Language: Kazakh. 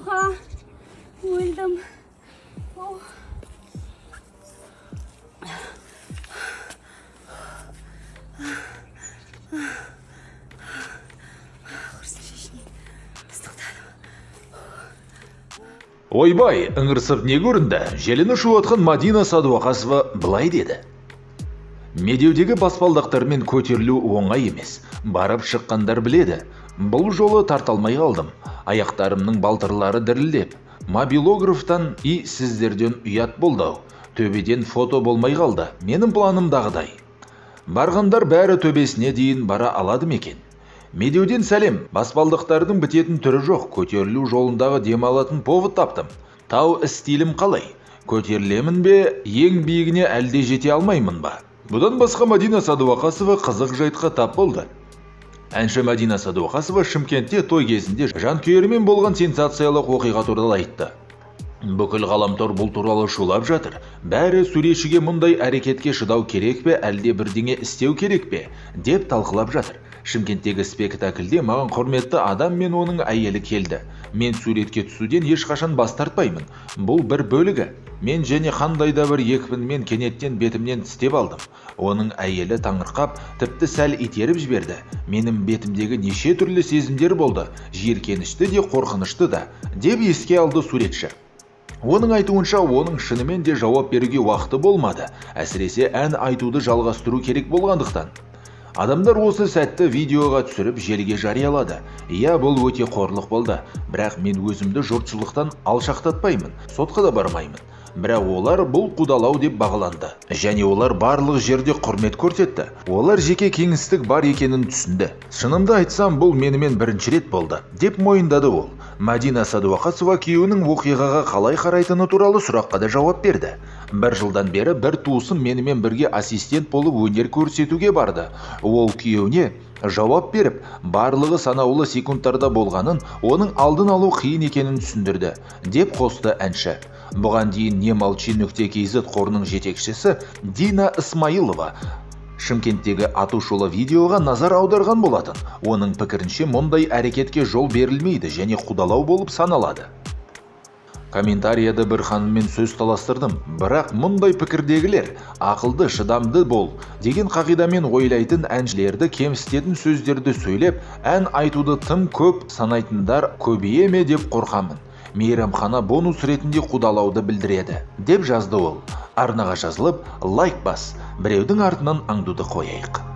Oha, öldüm. Oh. Ойбай, ыңырсып не көрінді? Желіні шуатқан Мадина Садуақасова былай деді. Медеудегі баспалдақтармен көтерілу оңай емес. Барып шыққандар біледі. Бұл жолы тарталмай қалдым. Аяқтарымның балтырлары дірілдеп. Мобилографтан сіздерден ұят болды. Төбеден фото болмай қалды. Менің планымдағыдай. Барғандар бәрі төбесіне дейін бара алады ма екен? Медеуден сәлем. Баспалдақтардың бітетін түрі жоқ. Көтерілу жолындағы демалатын повод таптым. Тау стилім қалай? Көтерілемін бе, ең биігіне әлде жете алмаймын ба? Бұдан басқа Мадина Садуақасова қызық жайтқа тап болды. Әнші Мадина Садуақасова Шымкентте той кезінде жанкүйерімен болған сенсациялық оқиға туралы айтты. Бүкіл ғаламтор бұл туралы шулап жатыр. Бәрі суретшіге мұндай әрекетке шыдау керек пе, әлде бірдеңе істеу керек пе, деп талқылап жатыр. Шымкенттегі спектакльде маған құрметті адам мен оның әйелі келді. Мен суретке түсуден ешқашан бас тартпаймын. Бұл бір бөлігі. Мен және қандай да бір екпінмен кенеттен бетімнен тістеп алдым. Оның әйелі таңырқап, тіпті сәл итеріп жіберді. Менің бетімдегі неше түрлі сезімдер болды, жиіркенішті де қорқынышты да, деп еске алды суретші. Оның айтуынша, оның шынымен де жауап беруге уақыты болмады. Әсіресе ән айтуды жалғастыру керек болғандықтан. Адамдар осы сәтті видеоға түсіріп желіге жариялады. Иә, бұл өте қорлық болды. Бірақ мен өзімді жұртшылықтан алшақтатпаймын, сотқа да бармаймын. Бірақ олар бұл қудалау деп бағаланды. Және олар барлық жерде құрмет көрсетті. Олар жеке кеңістік бар екенін түсінді. Шынымды айтсам, бұл менімен бірінші рет болды, деп мойындады ол. Мадина Садуақасова күйеуінің оқиғаға қалай қарайтыны туралы сұраққа да жауап берді. Бір жылдан бері бір туысым менімен бірге ассистент болып өнер көрсетуге барды. Ол күйеуіне жауап беріп, барлығы санаулы секундтарда болғанын, оның алдын алу қиын екенін түсіндірді, деп қосты әнші. Бұған дейін немолчи.kz қорының жетекшісі Дина Исмаилова Шымкенттегі атышулы видеоға назар аударған болатын. Оның пікірінше мұндай әрекетке жол берілмейді және қудалау болып саналады. Комментарияда бір ханыммен сөз таластырдым, бірақ мұндай пікірдегілер ақылды, шыдамды бол деген қағидамен ойлайтын әншілерді кемсітетін сөздерді сөйлеп, ән айтуды тым көп санайтындар көбейе ме деп қорқамын. Мейрамхана бонус ретінде қудалауды білдіреді, деп жазды ол. Арнаға жазылып, лайк бас, біреудің артынан аңдуды қояйық.